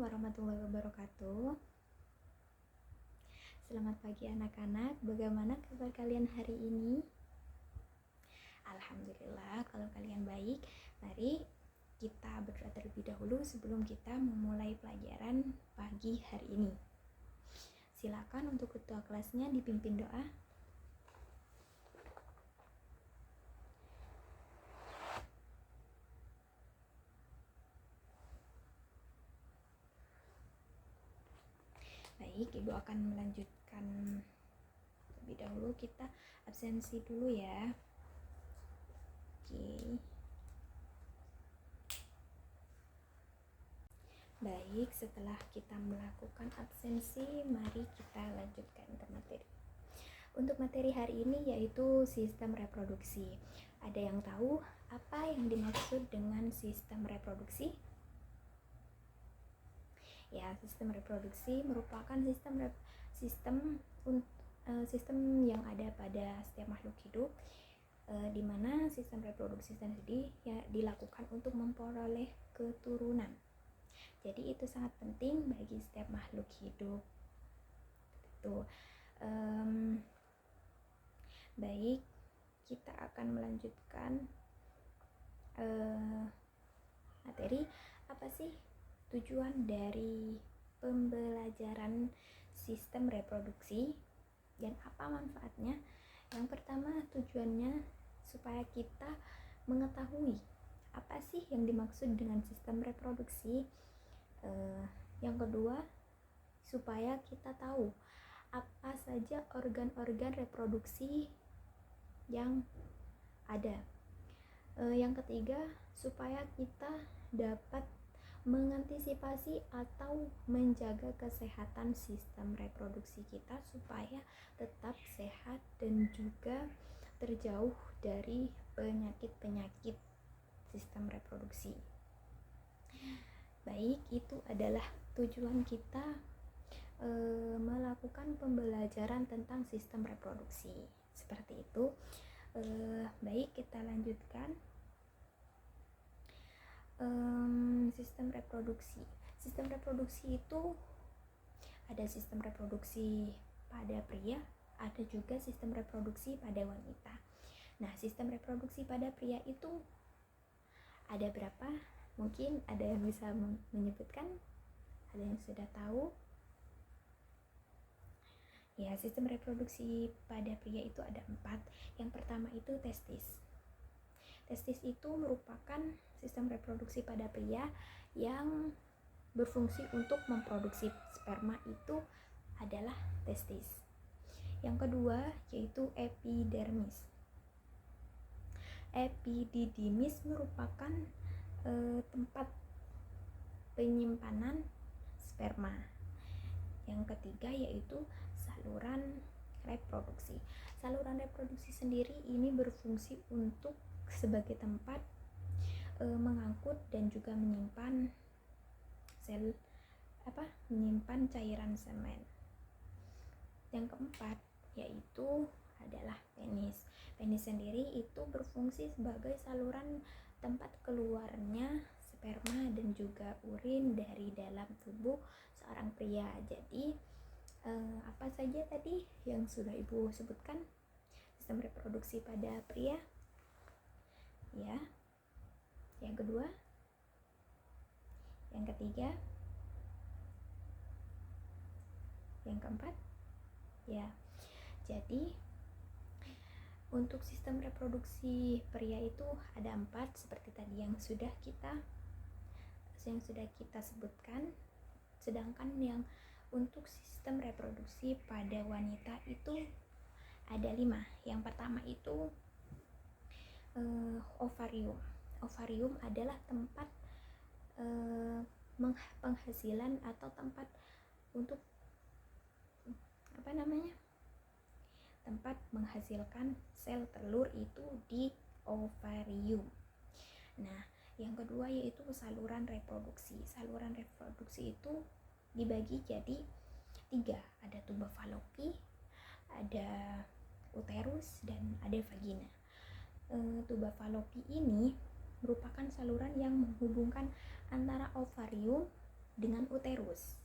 warahmatullahi wabarakatuh. Selamat pagi anak-anak, bagaimana kabar kalian hari ini? Alhamdulillah kalau kalian baik. Mari kita berdoa terlebih dahulu sebelum kita memulai pelajaran pagi hari ini. Silakan untuk ketua kelasnya dipimpin doa. Baik, Ibu akan melanjutkan terlebih dahulu. Kita absensi dulu ya. Oke. Baik, setelah kita melakukan absensi, mari kita lanjutkan ke materi. Untuk materi hari ini yaitu sistem reproduksi. Ada yang tahu apa yang dimaksud dengan sistem reproduksi? Ya, sistem reproduksi merupakan sistem yang ada pada setiap makhluk hidup, di mana sistem reproduksi sendiri ya dilakukan untuk memperoleh keturunan. Jadi itu sangat penting bagi setiap makhluk hidup. Baik, kita akan melanjutkan materi. Apa sih tujuan dari pembelajaran sistem reproduksi dan apa manfaatnya? Yang pertama, tujuannya supaya kita mengetahui apa sih yang dimaksud dengan sistem reproduksi. Yang kedua, supaya kita tahu apa saja organ-organ reproduksi yang ada. Yang ketiga, supaya kita dapat mengantisipasi atau menjaga kesehatan sistem reproduksi kita supaya tetap sehat dan juga terjauh dari penyakit-penyakit sistem reproduksi. Baik, itu adalah tujuan kita melakukan pembelajaran tentang sistem reproduksi. Seperti itu. Baik, kita lanjutkan. Sistem reproduksi. Sistem reproduksi itu ada sistem reproduksi pada pria, ada juga sistem reproduksi pada wanita. Nah, sistem reproduksi pada pria itu ada berapa? Mungkin ada yang bisa menyebutkan? Ada yang sudah tahu? Ya, sistem reproduksi pada pria itu ada 4. Yang pertama itu testis. Testis itu merupakan sistem reproduksi pada pria yang berfungsi untuk memproduksi sperma, itu adalah testis. Yang kedua yaitu epidermis. Epididymis merupakan tempat penyimpanan sperma. Yang ketiga yaitu saluran reproduksi. Saluran reproduksi sendiri ini berfungsi untuk sebagai tempat mengangkut dan juga menyimpan menyimpan cairan semen. Yang keempat yaitu adalah penis. Penis sendiri itu berfungsi sebagai saluran tempat keluarnya sperma dan juga urin dari dalam tubuh seorang pria. Jadi apa saja tadi yang sudah Ibu sebutkan sistem reproduksi pada pria? Ya. Yang kedua, yang ketiga, yang keempat. Ya. Jadi untuk sistem reproduksi pria itu ada 4 seperti tadi yang sudah kita sebutkan. Sedangkan yang untuk sistem reproduksi pada wanita itu ada 5. Yang pertama itu ovarium. Ovarium adalah tempat penghasilan atau tempat untuk tempat menghasilkan sel telur itu di ovarium. Nah, yang kedua yaitu saluran reproduksi. Saluran reproduksi itu dibagi jadi 3. Ada tuba falopi, ada uterus, dan ada vagina. Tuba falopi ini merupakan saluran yang menghubungkan antara ovarium dengan uterus.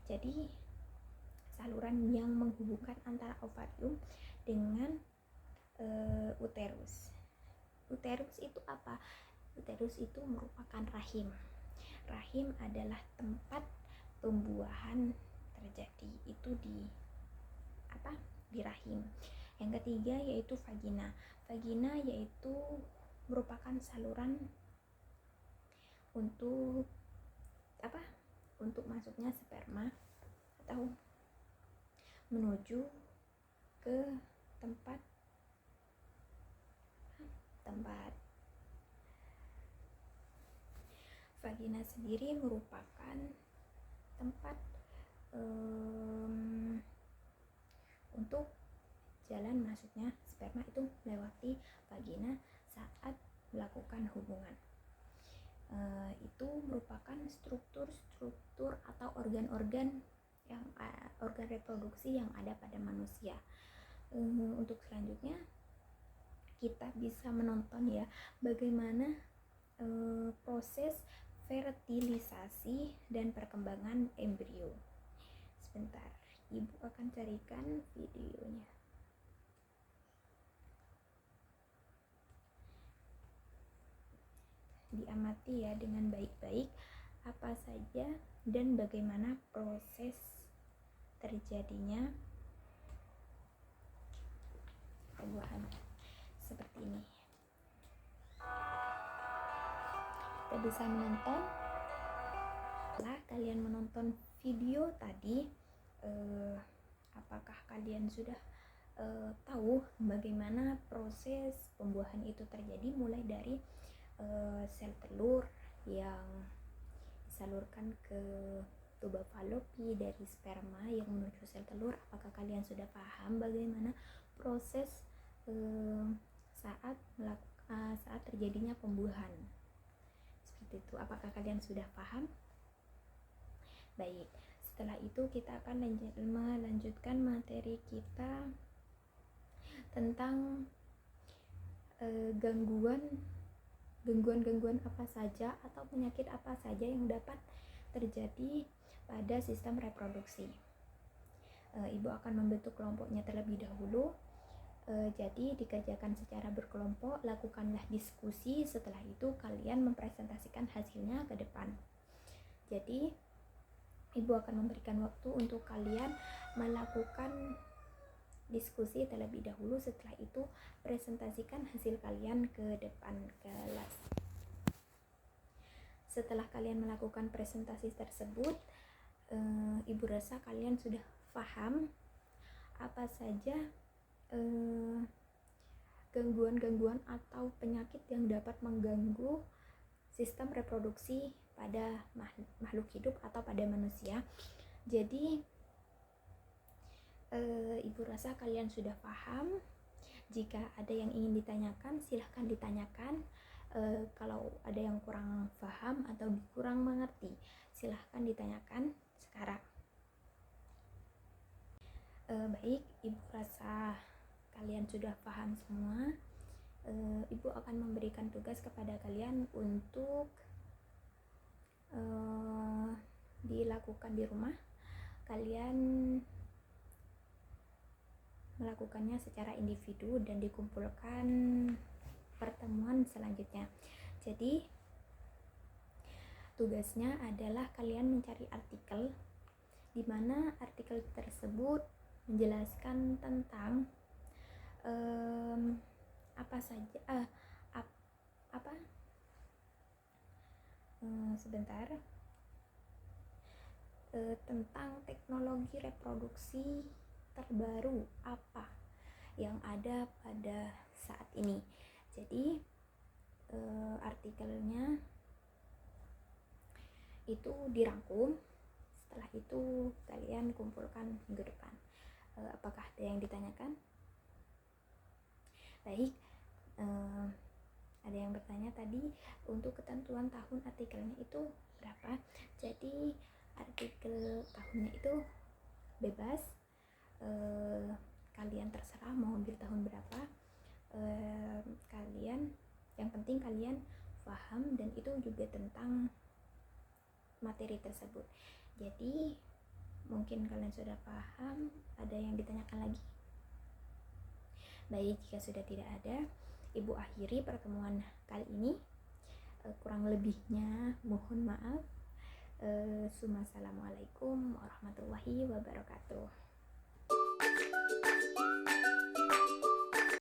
Jadi saluran yang menghubungkan antara ovarium dengan uterus. Uterus itu apa? Uterus itu merupakan rahim. Rahim adalah tempat pembuahan terjadi, itu di apa? Di rahim. Yang ketiga yaitu vagina. Vagina yaitu merupakan saluran untuk apa? Untuk masuknya sperma atau menuju ke tempat vagina sendiri merupakan tempat untuk jalan masuknya sperma itu melewati vagina saat melakukan hubungan. Itu merupakan struktur atau organ-organ yang organ reproduksi yang ada pada manusia. Untuk selanjutnya kita bisa menonton ya bagaimana proses fertilisasi dan perkembangan embrio. Sebentar, ibu akan carikan videonya. Diamati ya dengan baik-baik apa saja dan bagaimana proses terjadinya pembuahan. Seperti ini. Kita bisa menonton. Setelah kalian menonton video tadi, apakah kalian sudah tahu bagaimana proses pembuahan itu terjadi, mulai dari sel telur yang disalurkan ke tuba falopi dari sperma yang menuju sel telur. Apakah kalian sudah paham bagaimana proses saat terjadinya pembuahan? Seperti itu. Apakah kalian sudah paham? Baik. Setelah itu kita akan melanjutkan materi kita tentang gangguan apa saja atau penyakit apa saja yang dapat terjadi pada sistem reproduksi. Ibu akan membentuk kelompoknya terlebih dahulu. Jadi dikerjakan secara berkelompok, lakukanlah diskusi, setelah itu kalian mempresentasikan hasilnya ke depan. Jadi ibu akan memberikan waktu untuk kalian melakukan diskusi terlebih dahulu, setelah itu presentasikan hasil kalian ke depan kelas. Setelah kalian melakukan presentasi tersebut, ibu rasa kalian sudah paham apa saja gangguan-gangguan atau penyakit yang dapat mengganggu sistem reproduksi pada makhluk hidup atau pada manusia. Jadi ibu rasa kalian sudah paham. Jika ada yang ingin ditanyakan, silahkan ditanyakan. Kalau ada yang kurang paham atau kurang mengerti, silahkan ditanyakan sekarang. Baik, ibu rasa kalian sudah paham semua. Ibu akan memberikan tugas kepada kalian untuk dilakukan di rumah. Kalian melakukannya secara individu dan dikumpulkan pertemuan selanjutnya. Jadi tugasnya adalah kalian mencari artikel di mana artikel tersebut menjelaskan tentang tentang teknologi reproduksi terbaru apa yang ada pada saat ini. Jadi artikelnya itu dirangkum, setelah itu kalian kumpulkan minggu depan. Apakah ada yang ditanyakan? Baik, ada yang bertanya tadi untuk ketentuan tahun artikelnya itu berapa. Jadi artikel tahunnya itu bebas, kalian terserah mau ambil tahun berapa. Kalian yang penting kalian paham, dan itu juga tentang materi tersebut. Jadi mungkin kalian sudah paham. Ada yang ditanyakan lagi? Baik, jika sudah tidak ada, Ibu akhiri pertemuan kali ini. Kurang lebihnya mohon maaf. Assalamualaikum warahmatullahi wabarakatuh.